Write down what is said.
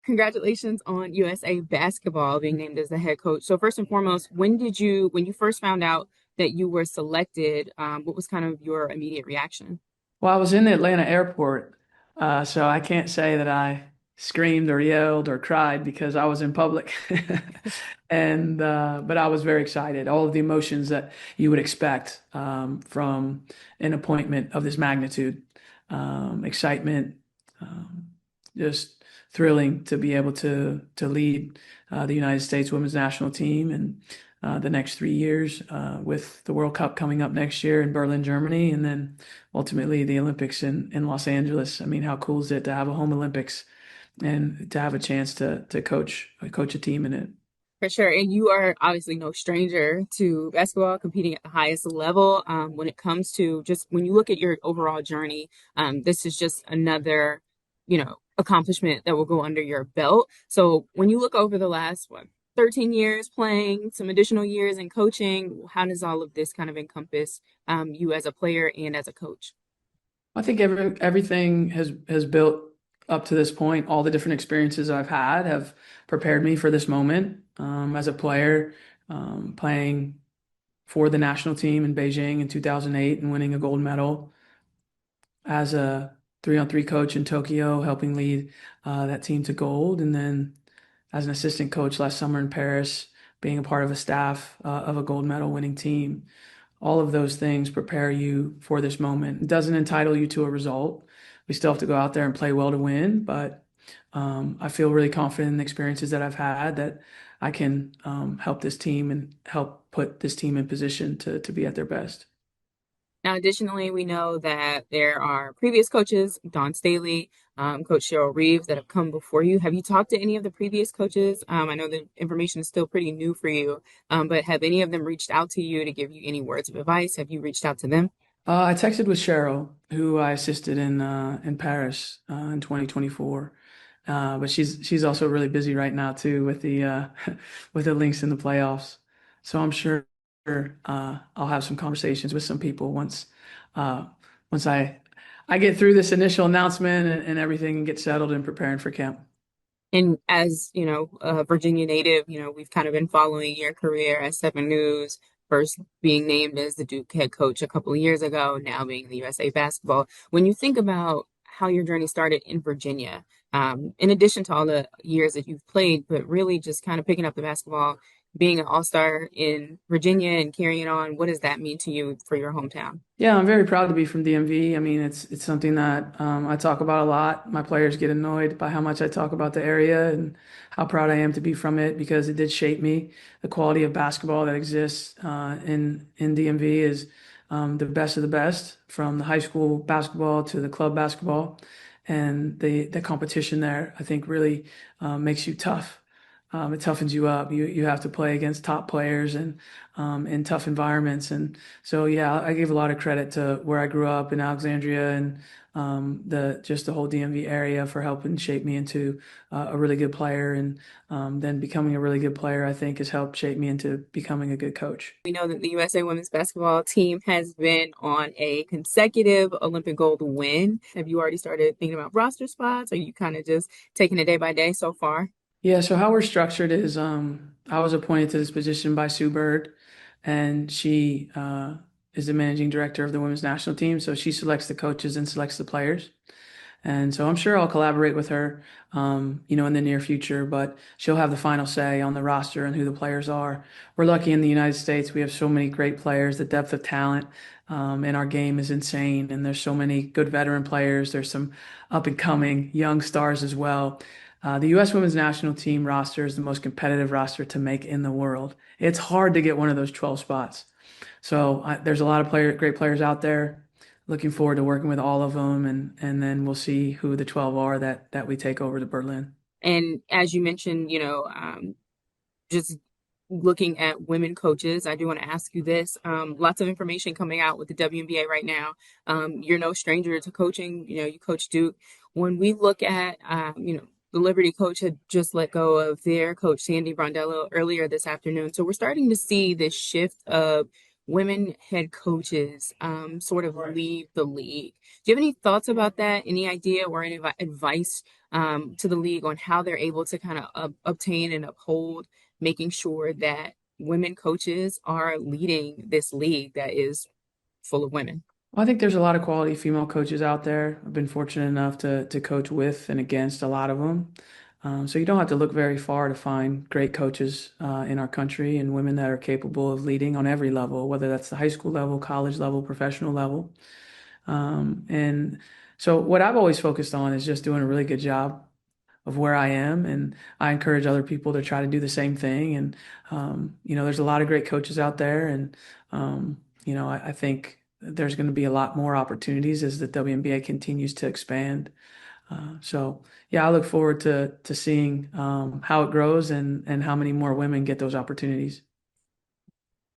congratulations on USA basketball being named as the head coach. So first and foremost, when you first found out that you were selected, what was kind of your immediate reaction? Well, I was in the Atlanta airport, so I can't say that I screamed or yelled or cried because I was in public. And but I was very excited. All of the emotions that you would expect from an appointment of this magnitude, excitement, um, just thrilling to be able to lead the United States women's national team and the next 3 years with the World Cup coming up next year in Berlin, Germany, and then ultimately the Olympics in Los Angeles. I mean, how cool is it to have a home Olympics and to have a chance to coach a team in it? For sure. And you are obviously no stranger to basketball, competing at the highest level. When it comes to just when you look at your overall journey, this is just another, accomplishment that will go under your belt. So when you look over the last, 13 years playing, some additional years in coaching, how does all of this kind of encompass you as a player and as a coach? I think everything has built up to this point. All the different experiences I've had have prepared me for this moment as a player, playing for the national team in Beijing in 2008 and winning a gold medal, as a 3-on-3 coach in Tokyo, helping lead that team to gold, and then as an assistant coach last summer in Paris, being a part of a staff of a gold medal winning team. All of those things prepare you for this moment. It doesn't entitle you to a result. We still have to go out there and play well to win, but I feel really confident in the experiences that I've had that I can help this team and help put this team in position to be at their best. Now, additionally, we know that there are previous coaches, Don Staley, Coach Cheryl Reeves, that have come before you. Have you talked to any of the previous coaches? I know the information is still pretty new for you, but have any of them reached out to you to give you any words of advice? Have you reached out to them? I texted with Cheryl, who I assisted in Paris in 2024. But she's also really busy right now too with the with the links in the playoffs. So I'm sure I'll have some conversations with some people uh, once I get through this initial announcement and everything and get settled and preparing for camp. And as, a Virginia native, we've kind of been following your career at Seven News, first being named as the Duke head coach a couple of years ago, now being the USA basketball. When you think about how your journey started in Virginia, in addition to all the years that you've played, but really just kind of picking up the basketball, being an all-star in Virginia and carrying it on, what does that mean to you for your hometown? Yeah, I'm very proud to be from DMV. I mean, it's something that I talk about a lot. My players get annoyed by how much I talk about the area and how proud I am to be from it because it did shape me. The quality of basketball that exists in DMV is the best of the best, from the high school basketball to the club basketball, and the competition there I think really makes you tough. It toughens you up. You have to play against top players and in tough environments. And so yeah, I give a lot of credit to where I grew up in Alexandria and the just the whole DMV area for helping shape me into a really good player. And then becoming a really good player, I think, has helped shape me into becoming a good coach. We know that the USA women's basketball team has been on a consecutive Olympic gold win. Have you already started thinking about roster spots? Or are you kind of just taking it day by day so far? Yeah, so how we're structured is I was appointed to this position by Sue Bird, and she is the managing director of the women's national team. So she selects the coaches and selects the players. And so I'm sure I'll collaborate with her, in the near future, but she'll have the final say on the roster and who the players are. We're lucky in the United States. We have so many great players. The depth of talent in our game is insane. And there's so many good veteran players. There's some up and coming young stars as well. The U.S. women's national team roster is the most competitive roster to make in the world. It's hard to get one of those 12 spots. So there's a lot of great players out there. Looking forward to working with all of them, and then we'll see who the 12 are that we take over to Berlin. And as you mentioned, just looking at women coaches, I do want to ask you this. Lots of information coming out with the WNBA right now. You're no stranger to coaching. You coach Duke. When we look at, the Liberty coach had just let go of their coach, Sandy Brondello, earlier this afternoon. So we're starting to see this shift of women head coaches sort of leave the league. Do you have any thoughts about that? Any idea or any advice to the league on how they're able to kind of obtain and uphold making sure that women coaches are leading this league that is full of women? Well, I think there's a lot of quality female coaches out there. I've been fortunate enough to coach with and against a lot of them. So you don't have to look very far to find great coaches in our country and women that are capable of leading on every level, whether that's the high school level, college level, professional level. And so what I've always focused on is just doing a really good job of where I am, and I encourage other people to try to do the same thing. And there's a lot of great coaches out there, and I think there's going to be a lot more opportunities as the WNBA continues to expand. So yeah, I look forward to seeing how it grows and how many more women get those opportunities.